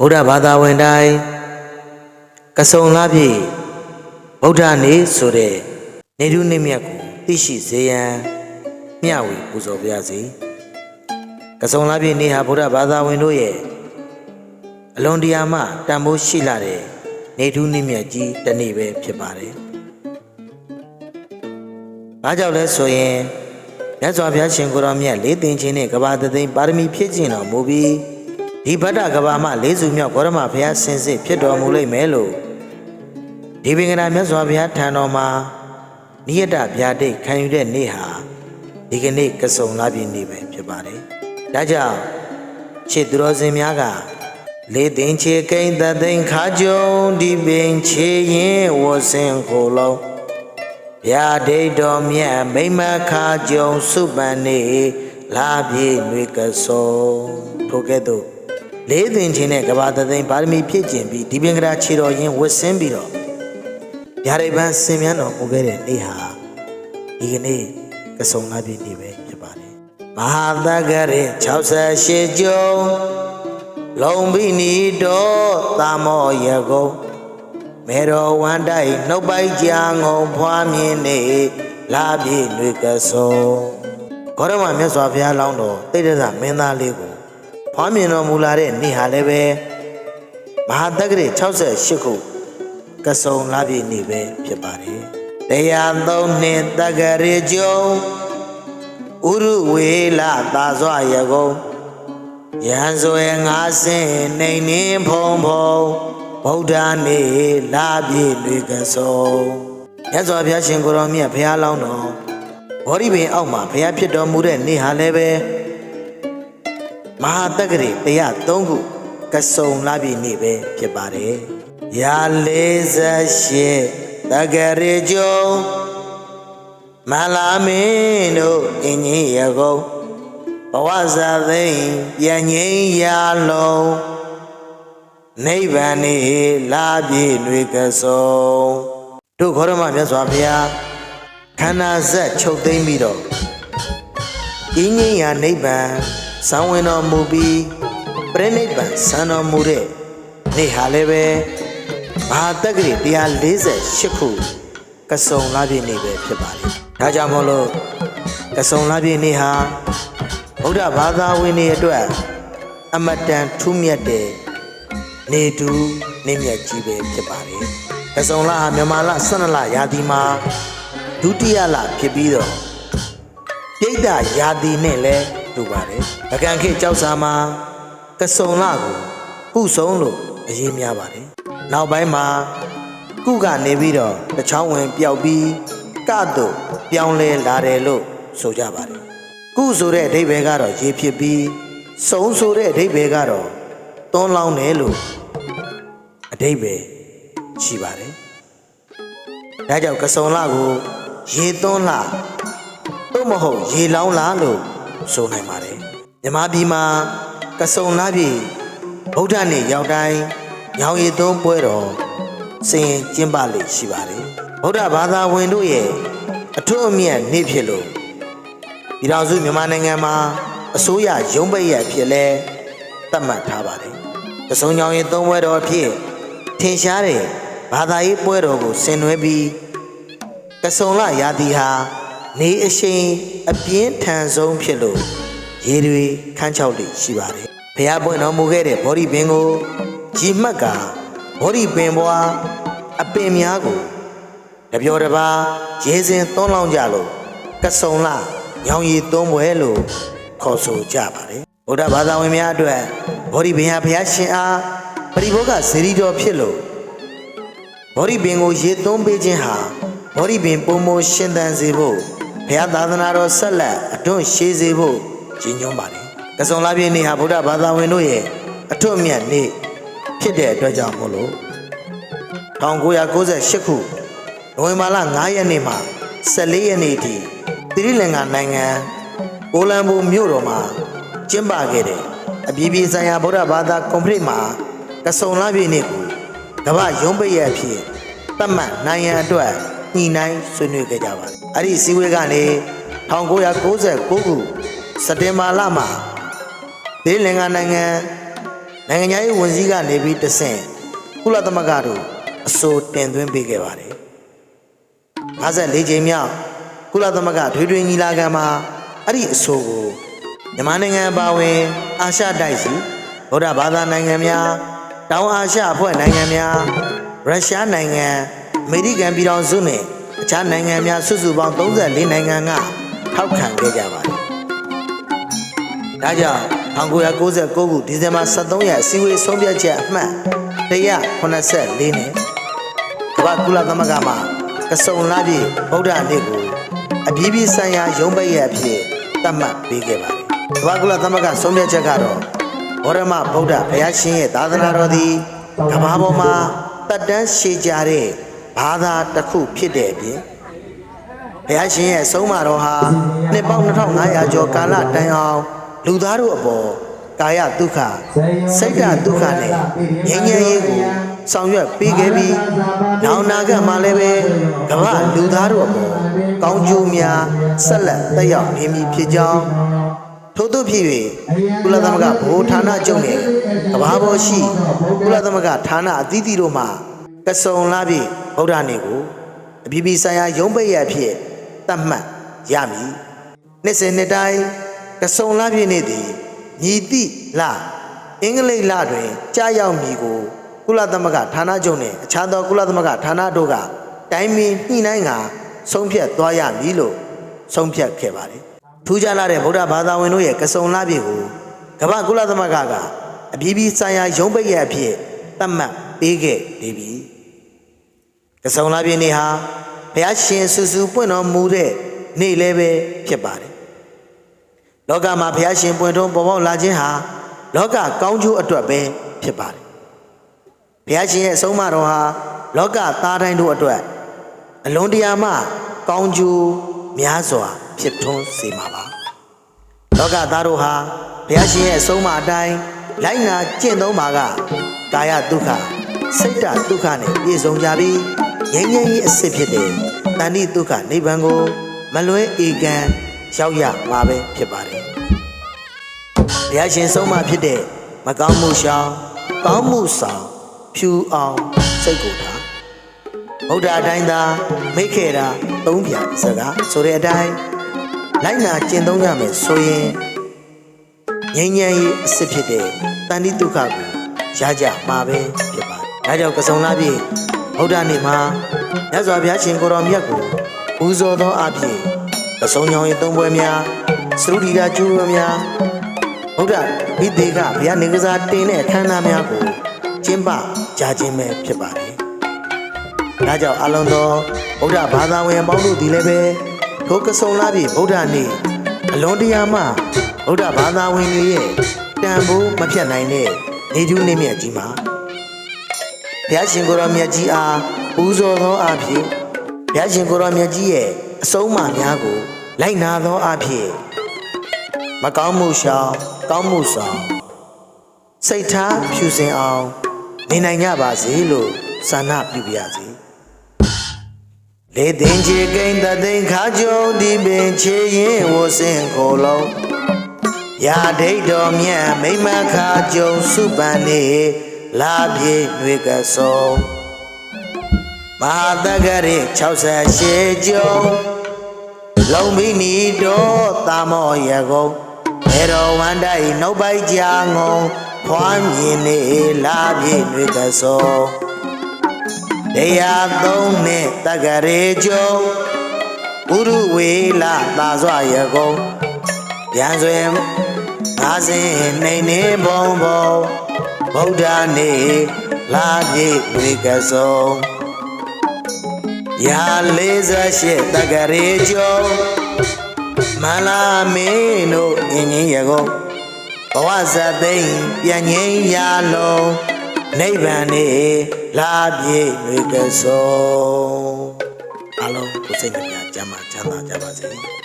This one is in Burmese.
ဒ္ဓဘာသာဝင်တိုင်းကစုံလာပြီဗုဒ္ဓနေ့ဆိုတဲ့နေထုနေ့မြတ်ကိုသိရှိစေရန်မျှဝေပူဇော်ပါရစေကစုံလာပြီနေ့ဟာဗုဒ္ဓဘာသာဝင်တို့ရဲ့အလွန်တရာမှတန်ဖိုးရှိလာတဲ့နေထုနေ့မြတ်ကြီးတစ်နေ့ပဲဖြစ်ပါတယ်။ဘာကြောင့်လဲဆိုရင်မြတ်စွာဘုရားရှင်ကိုရောမြတ်လေးသိင်ခြင်းနဲ့ကဘာတသိန်းပါရမီဖြည့်ခြင်းတော်မူပြီးဒီဗတ္တကဘာမှ၄စုမြောက်ဂေါရမဘုရားဆင်စစ်ဖြစ်တော်မူလိမ့်မယ်လို့ဒီပင်ကနာမြတ်စွာဘုရားထံတော်မှာနိယတဗျာဒိတ်ခံယူတဲ့နေ့ဟာဒီကနေ့ကစုံလာပြီနေ့ပဲဖြစ်ပါတယ်။ဒါကြောင့်ခြေသူတော်စင်များကလေးသိင်ချေကိန်းသသိန်းခါကြုံဒီပင်ချေရင်ဝဆင်ကိုလုံးဗျာဒိတ်တော်မြတ်မိမခါကြုံစုပန်နေလာပြေနွေကစုံထိုကဲ့သို့လေးသိင်ချင်းနဲ့ကဘာတသိန်းပါရမီဖြည့်ကျင်ပြီးဒီပင်ကရာခြေတော်ရင်ဝတ်ဆင်းပြီးတော့ဗျာဒိတ်ပန်းဆင်မြန်းတော်မူခဲ့တဲ့နေ့ဟာဒီကနေ့ကစုံလာပြီနေ့ပဲဖြစ်ပါတယ်မဟာသက္ကရေ68ကျုံလုံဘိနီတော်သာမောရကုံမေတော်ဝန္တိုက်နှုတ်ပိုက်ကြာငုံဖွားမြင်နေလာပြေနွေကစုံဂေါရမမြတ်စွာဘုရားလောင်းတော်တိတ္တဇမင်းသားလေးကိုဖွားမြင်တော်မူလာတဲ့နေ့ဟာလည်းပဲမဟာသက္ကရေ68ခုကစုံလာပြေနေ့ပဲဖြစ်ပါတယ်103နှစ်သက္ကရေကျုံဥရုဝေလသာစွာရကုံရန်စွဲငါစင်နေနေဖုံဖုံဗုဒ္ဓနေလာပြေလွေကစုံမြတ်စွာဘုရားရှင်ကိုရောမြတ်ဘုရားလောင်းတော်ဘောဓိပင်အောက်မှာဘုရားဖြစ်တော်မူတဲ့နေ့ဟာလည်းပဲမဟာသက္ကရေ103ခုကစုံလာပြေနေ့ပဲဖြစ်ပါတယ်ရာ48သက္ကရေကျုံမလာမင်းတို့အင်းကြီးရကုံဘဝဇာသိမ့်ပြန်ငိမ့်ရာလုံးနိဗ္ဗာန်နေလာပြေနွေကစုံတို့ဂေါရမမြတ်စွာဘုရားခန္ဓာဇက်ချုပ်သိမ့်ပြီးတော့အင်းကြီးရာနိဗ္ဗာန်ဇံဝင်တော်မူပြီးပြိနိဗ္ဗာန်ဆံတော်မူတဲ့နေ့ဟာလည်းပဲမဟာသက္ကရေ148ခုကစုံလာပြေနေ့ပဲဖြစ်ပါတယ်ဒါကြောင့်မို့လို့ကစုံလာပြေနေ့ဟာဗုဒ္ဓဘာသာဝင်တွေအတွက်အမတန်ထူးမြတ်တဲ့နေတူနေမြတ်ကြီးပဲဖြစ်ပါတယ်။ကစုံလဟာမြန်မာလ12လရာသီမှာဒုတိယလဖြစ်ပြီးတော့ပြိတ္တရာသီနဲ့လည်းတူပါတယ်။ပကံခေကြောက်စာမှာကစုံလကိုကုဆုံးလို့အရေးများပါတယ်။နောက်ပိုင်းမှာကုကနေပြီးတော့တချောင်းဝင်ပျောက်ပြီးကတို့ပြောင်းလဲလာတယ်လို့ဆိုကြပါတယ်။ကုဆိုတဲ့အဓိပ္ပာယ်ကတော့ရေဖြစ်ပြီးစုံဆိုတဲ့အဓိပ္ပာယ်ကတော့သွန်းလောင်းတယ်လို့အဓိပ္ပာယ်ရှိပါတယ်။ဒါကြောင့်ကစုံလကိုရေသွန်းလသို့မဟုတ်ရေလောင်းလလို့ဆိုနိုင်ပါတယ်။မြမပြည်မှာကစုံလပြည်ဗုဒ္ဓနေ့ရောက်တိုင်းညောင်ရည်သွန်းပွဲတော်စင်ကျင်းပလေရှိပါတယ်။ဗုဒ္ဓဘာသာဝင်တို့ရဲ့အထွတ်အမြတ်နေ့ဖြစ်လို့ပြည်တော်စုမြန်မာနိုင်ငံမှာအစိုးရရုံးပိတ်ရဖြစ်လဲသတ်မှတ်ထားပါတယ်။ကစုံညောင်ရင်သုံးပွဲတော်ဖြစ်ထင်ရှားတဲ့ဘာသာရေးပွဲတော်ကိုဆင်နွှဲပြီးကစုံလရာသီဟာနေအရှိန်အပြင်းထန်ဆုံးဖြစ်လို့ရေတွေခန်းချောက်လိရှိပါတယ်။ဘုရားပွင့်တော်မူခဲ့တဲ့ဘောဓိပင်ကိုကြီးမှတ်ကဘောဓိပင်ဘွားအပင်များကိုတပြောတပါရေစင်သွန်းလောင်းကြလို့ကစုံလညောင်ရည်သွန်းပွဲလို့ခေါ်ဆိုကြပါတယ်ဗုဒ္ဓဘာသာဝင်များအတွက်ဘောဓိပင်ဟာဘုရားရှင်အားပရိဘောဂစေရီတော်ဖြစ်လို့ဘောဓိပင်ကိုရေသွန်းပေးခြင်းဟာဘောဓိပင်ပုံမရှင်သန်စေဖို့ဘုရားသာသနာတော်ဆက်လက်အတွန်းရှည်စေဖို့ကြီးညွှန်းပါတယ်ကစုံလပြည့်နေ့ဟာဗုဒ္ဓဘာသာဝင်တို့ရဲ့အထွတ်အမြတ်နေ့ဖြစ်တဲ့အတွက်ကြောင့်မို့လို့1998ခုနိုဝင်ဘာလ9ရက်နေ့မှ14ရက်နေ့ထိသီရိလင်္ကာနိုင်ငံကိုလံဘိုမြို့တော်မှာကျင်းပခဲ့တဲ့အပြည်ပြည်ဆိုင်ရာဗုဒ္ဓဘာသာကွန်ဖရင့်မှာကစုံလပြည့်နေ့ကိုကမ္ဘာရုံးပိတ်ရအဖြစ်သတ်မှတ်နိုင်ရန်အတွက်ညှိနှိုင်းဆွေးနွေးခဲ့ကြပါတယ်။အဲ့ဒီစည်းဝေးကနေ1999ခုစက်တင်ဘာလမှာသီရိလင်္ကာနိုင်ငံ နိုင်ငံရေးဝန်ကြီးကနေပြီးတဆင့်ကုလသမဂ္ဂတို့အဆိုတင်သွင်းပေးခဲ့ပါတယ်54ကြိမ်မြောက်ကုလသမဂ္ဂထွေထွေညီလာခံမှာအဲ့ဒီအဆိုကိုမြန်မာနိုင်ငံအပါအဝင်အာရှတိုက်စီဗုဒ္ဓဘာသာနိုင်ငံများတောင်အာရှအဖွဲ့နိုင်ငံများရုရှားနိုင်ငံအမေရိကန်ပြည်ထောင်စုနဲ့အခြားနိုင်ငံများစုစုပေါင်း34နိုင်ငံကထောက်ခံခဲ့ကြပါတယ်။ဒါကြောင့်1999ခုဒီဇင်ဘာ23ရက်အစည်းအဝေးဆုံးဖြတ်ချက်အမှတ်184နဲ့ကမ္ဘာကုလသမဂ္ဂမှာကစုံလာပြီးဗုဒ္ဓနေ့ကိုအပြည်ပြည်ဆိုင်ရာရုံးပိတ်ရက်အဖြစ်သတ်မှတ်ပေးခဲ့ပါတယ်။ကမ္ဘာကုလသမဂ္ဂဆုံးဖြတ်ချက်ကတော့ဘောရမဗုဒ္ဓဘုရားရှင်ရဲ့သာသနာတော်သည်ကမ္ဘာပေါ်မှာတက်တန်းရှည်ကြတဲ့ဘာသာတစ်ခုဖြစ်တဲ့အပြင်ဘုရားရှင်ရဲ့ဆုံးမတော်ဟာနှစ်ပေါင်း2500ကျော်ကာလတိုင်အောင်လူသားတို့အပေါ်ကာယဒုက္ခစိတ်ဓာတ်ဒုက္ခနဲ့ငြိမ်းချမ်းရေးကိုဆောင်ရွက်ပေးခဲ့ပြီးနောက်နာဂတ်မှာလည်းပဲကမ္ဘာလူသားတို့အပေါ်ကောင်းကျိုးများဆက်လက်သက်ရောက်နေမည်ဖြစ်ကြောင်းထို့သို့ဖြစ်၍ကုလသမဂ္ဂဗဟိုဌာနချုပ်နှင့်ကမ္ဘာပေါ်ရှိကုလသမဂ္ဂဌာနအသီးသီးတို့မှကစုံလာပြီးဗုဒ္ဓနေ့ကိုအပြည်ပြည်ဆိုင်ရာရုံးပိတ်ရက်ဖြစ်သတ်မှတ်ရမည်နှစ်စဉ်နှစ်တိုင်းကစုံလာပြည့်နေ့သည်ညီတိလအင်္ဂလိပ်လတွင်ကြားရောက်မည်ကိုကုလသမဂ္ဂဌာနချုပ်နှင့်အခြားသောကုလသမဂ္ဂဌာနတို့ကတိုင်းမင်းညှိနှိုင်းကဆုံးဖြတ်သွားရမည်လို့ဆုံးဖြတ်ခဲ့ပါတယ်ထူးခြားလာတဲ့ဗုဒ္ဓဘာသာဝင်တို့ရဲ့ကစုံလာပြည့်ကိုကမ္ဘာကုလသမဂ္ဂကအပြည်ပြည်ဆိုင်ရာရုံးပိတ်ရက်အဖြစ်သတ်မှတ်ပေးခဲ့နေပြီကစုံလာပြည့်နေ့ဟာဘုရားရှင်ဆူဆူပွင့်တော်မူတဲ့နေ့လည်းပဲဖြစ်ပါတယ်လောကမှာဘုရားရှင်ပွင့်ထွန်းပေါ်ပေါက်လာခြင်းဟာလောကကောင်းကျိုးအတွက်ပဲဖြစ်ပါတယ်ဘုရားရှင်ရဲ့အဆုံးအမတော်ဟာလောကသားတိုင်းတို့အတွက်အလွန်တရာမှကောင်းကျိုးများစွာဖြစ်ထွန်းစေမှာပါလောကသားတို့ဟာဘုရားရှင်ရဲ့အဆုံးအမအတိုင်းလိုက်နာကျင့်သုံးပါကကာယဒုက္ခစိတ်ဓာတ်ဒုက္ခနဲ့ပြည့်စုံကြပြီးငြိမ်းချမ်းရေးအစစ်ဖြစ်တဲ့တဏှိဒုက္ခနိဗ္ဗာန်ကိုမလွဲဧကံရောက်ရမှာပဲဖြစ်ပါတယ်ဘုရားရှင်ဆုံးမဖြစ်တဲ့မကောင်းမှုရှောင်ကောင်းမှုဆောင်ဖြူအောင်စိတ်ကိုထားဗုဒ္ဓအတိုင်းသာမိတ်ခဲ့တာသုံးပြစကားဆိုတဲ့အတိုင်းလိုက်နာကျင့်သုံးရမယ်ဆိုရင်ငြိမ်းချမ်းရေးအစစ်ဖြစ်တဲ့တဏှိဒုက္ခကိုရကြမှာပဲဖြစ်ပါတယ်ဒါကြောင့်ကစုံလာပြီဗုဒ္ဓနေ့မှာမြတ်စွာဘုရားရှင်ကိုတော်မြတ်ကိုပူဇော်သောအဖြစ်အဆုံးကြောင်းရေးသုံးပွဲများသရုတိကကျူးပွဲများဗုဒ္ဓဝိသေကဘုရားနေကစားတင်တဲ့အခမ်းအနားများကိုကျင်းပကြခြင်းပဲဖြစ်ပါတယ်။ဒါကြောင့်အလုံးသောဗုဒ္ဓဘာသာဝင်ပေါင်းတို့ဒီလည်းပဲထိုကစုံလာပြီဗုဒ္ဓနေ့အလွန်တရာမှဗုဒ္ဓဘာသာဝင်တွေရဲ့တန်ဖိုးမဖြတ်နိုင်တဲ့နေထူးနေမြတ်ကြီးမှာဘုရားရှင်ကိုယ်တော်မြတ်ကြီးအားပူဇော်သောအဖြစ်ဘုရားရှင်ကိုယ်တော်မြတ်ကြီးရဲ့အဆုံးအမများကိုလိုက်နာသောအဖြစ်မကောင်းမှုရှောင်ကောင်းမှုဆောင်စိတ်ထားဖြူစင်အောင်နေနိုင်ကြပါစေလို့ဆန္ဒပြုပါရစေလေသိင်ချေကိန်းတသိင်ခါကြုံဒီပင်ချေရင်ဝစင်ခိုလုံးရာဒိတ်တော်မြတ်မိမခါကြုံစုပန်နေလာပြေຫນွေကဆုံမဟာတက္ကရေ68ကျုံလုံမိနီတော်တာမောရကုံဘေတော်ဝန္တိုက်နှုတ်ပိုက်ကြာငုံဖွားမြင်နေလာပြေຫນွေကဆုံတရားသုံးနဲ့တက္ကရေကျုံဥရုဝေလာသာစွာရကုံပြန်စွင်ငါစဉ်နှိမ်နေဘုံဘုံဗုဒ္ဓနေလာပြေຫນွေကဆုံရာ48တက္ကရေကျုံမလာမင်းတို့ငင်းငင်းရကုန်ဘဝဇတ်သိမ့်ပြန်ငင်းရလုံးနိဗ္ဗာန်နေလာပြေຫນွေကဆုံအလုံးကိုစိတ်နှပြချမ်းသာကြပါစေ